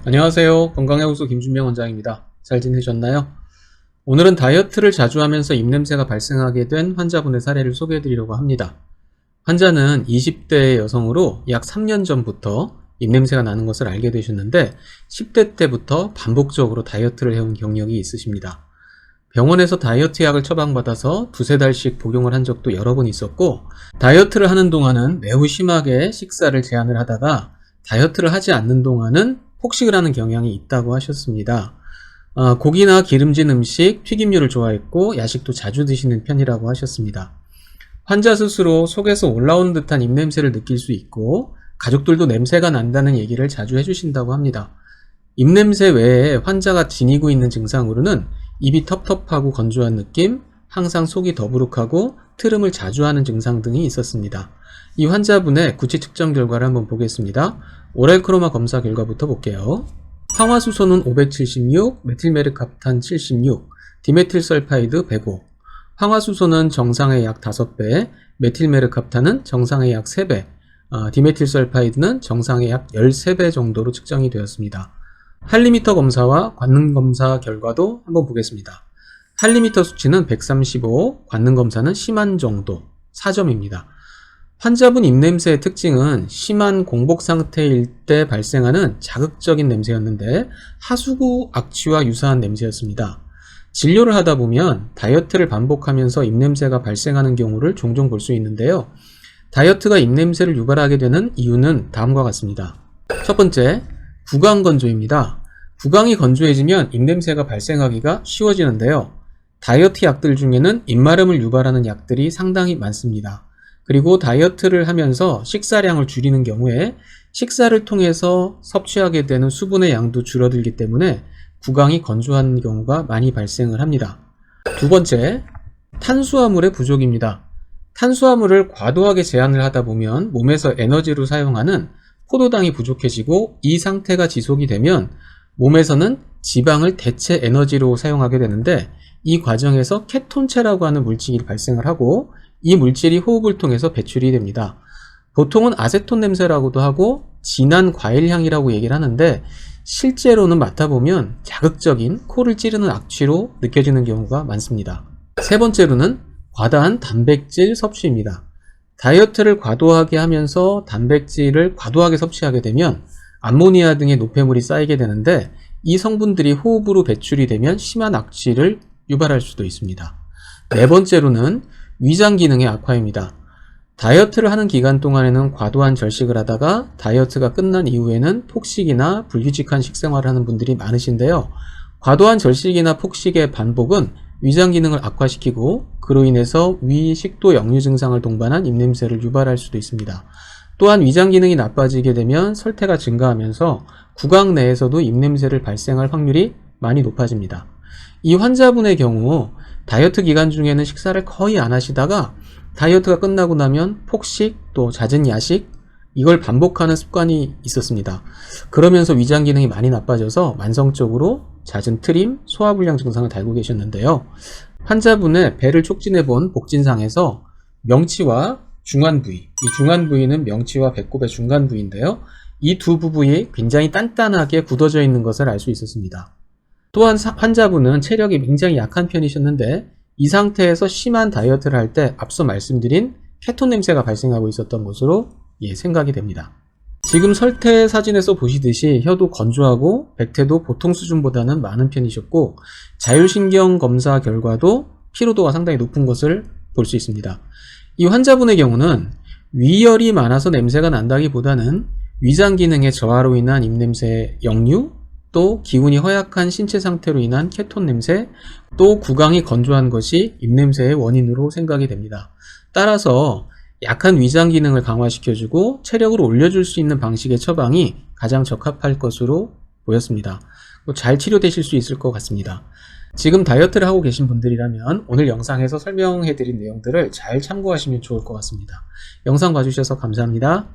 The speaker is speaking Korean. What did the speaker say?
안녕하세요. 건강해우소 김준명 원장입니다. 잘 지내셨나요? 오늘은 다이어트를 자주 하면서 입냄새가 발생하게 된 환자분의 사례를 소개해드리려고 합니다. 환자는 20대 여성으로 약 3년 전부터 입냄새가 나는 것을 알게 되셨는데 10대 때부터 반복적으로 다이어트를 해온 경력이 있으십니다. 병원에서 다이어트 약을 처방받아서 두세 달씩 복용을 한 적도 여러 번 있었고, 다이어트를 하는 동안은 매우 심하게 식사를 제한을 하다가 다이어트를 하지 않는 동안은 폭식을 하는 경향이 있다고 하셨습니다. 고기나 기름진 음식, 튀김류를 좋아했고 야식도 자주 드시는 편이라고 하셨습니다. 환자 스스로 속에서 올라오는 듯한 입냄새를 느낄 수 있고 가족들도 냄새가 난다는 얘기를 자주 해주신다고 합니다. 입냄새 외에 환자가 지니고 있는 증상으로는 입이 텁텁하고 건조한 느낌, 항상 속이 더부룩하고 트름을 자주 하는 증상 등이 있었습니다. 이 환자분의 구치 측정 결과를 한번 보겠습니다. 오랄크로마 검사 결과부터 볼게요. 황화수소는 576, 메틸메르캅탄 76, 디메틸설파이드 105. 황화수소는 정상의 약 5배, 메틸메르캅탄은 정상의 약 3배, 디메틸설파이드는 정상의 약 13배 정도로 측정이 되었습니다. 할리미터 검사와 관능 검사 결과도 한번 보겠습니다. 할리미터 수치는 135, 관능 검사는 심한 정도, 4점입니다. 환자분 입냄새의 특징은 심한 공복 상태일 때 발생하는 자극적인 냄새였는데 하수구 악취와 유사한 냄새였습니다. 진료를 하다 보면 다이어트를 반복하면서 입냄새가 발생하는 경우를 종종 볼 수 있는데요. 다이어트가 입냄새를 유발하게 되는 이유는 다음과 같습니다. 첫 번째, 구강 건조입니다. 구강이 건조해지면 입냄새가 발생하기가 쉬워지는데요. 다이어트 약들 중에는 입마름을 유발하는 약들이 상당히 많습니다. 그리고 다이어트를 하면서 식사량을 줄이는 경우에 식사를 통해서 섭취하게 되는 수분의 양도 줄어들기 때문에 구강이 건조한 경우가 많이 발생을 합니다. 두 번째, 탄수화물의 부족입니다. 탄수화물을 과도하게 제한을 하다 보면 몸에서 에너지로 사용하는 포도당이 부족해지고 이 상태가 지속이 되면 몸에서는 지방을 대체 에너지로 사용하게 되는데 이 과정에서 케톤체라고 하는 물질이 발생을 하고 이 물질이 호흡을 통해서 배출이 됩니다. 보통은 아세톤 냄새라고도 하고 진한 과일향이라고 얘기를 하는데 실제로는 맡아보면 자극적인 코를 찌르는 악취로 느껴지는 경우가 많습니다. 세 번째로는 과다한 단백질 섭취입니다. 다이어트를 과도하게 하면서 단백질을 과도하게 섭취하게 되면 암모니아 등의 노폐물이 쌓이게 되는데 이 성분들이 호흡으로 배출이 되면 심한 악취를 유발할 수도 있습니다. 네 번째로는 위장 기능의 악화입니다. 다이어트를 하는 기간 동안에는 과도한 절식을 하다가 다이어트가 끝난 이후에는 폭식이나 불규칙한 식생활을 하는 분들이 많으신데요. 과도한 절식이나 폭식의 반복은 위장 기능을 악화시키고 그로 인해서 위, 식도, 역류 증상을 동반한 입냄새를 유발할 수도 있습니다. 또한 위장 기능이 나빠지게 되면 설태가 증가하면서 구강 내에서도 입냄새를 발생할 확률이 많이 높아집니다. 이 환자분의 경우 다이어트 기간 중에는 식사를 거의 안 하시다가 다이어트가 끝나고 나면 폭식 또 잦은 야식 이걸 반복하는 습관이 있었습니다. 그러면서 위장 기능이 많이 나빠져서 만성적으로 잦은 트림, 소화불량 증상을 달고 계셨는데요. 환자분의 배를 촉진해 본 복진상에서 명치와 중안 부위, 이 중안 부위는 명치와 배꼽의 중간 부위인데요. 이 두 부분이 굉장히 단단하게 굳어져 있는 것을 알 수 있었습니다. 또한 환자분은 체력이 굉장히 약한 편이셨는데 이 상태에서 심한 다이어트를 할 때 앞서 말씀드린 케톤 냄새가 발생하고 있었던 것으로 생각이 됩니다. 지금 설태 사진에서 보시듯이 혀도 건조하고 백태도 보통 수준보다는 많은 편이셨고 자율신경 검사 결과도 피로도가 상당히 높은 것을 볼 수 있습니다. 이 환자분의 경우는 위열이 많아서 냄새가 난다기보다는 위장 기능의 저하로 인한 입냄새 역류, 또 기운이 허약한 신체 상태로 인한 케톤 냄새, 또 구강이 건조한 것이 입냄새의 원인으로 생각이 됩니다. 따라서 약한 위장 기능을 강화시켜주고 체력을 올려줄 수 있는 방식의 처방이 가장 적합할 것으로 보였습니다. 잘 치료되실 수 있을 것 같습니다. 지금 다이어트를 하고 계신 분들이라면 오늘 영상에서 설명해드린 내용들을 잘 참고하시면 좋을 것 같습니다. 영상 봐주셔서 감사합니다.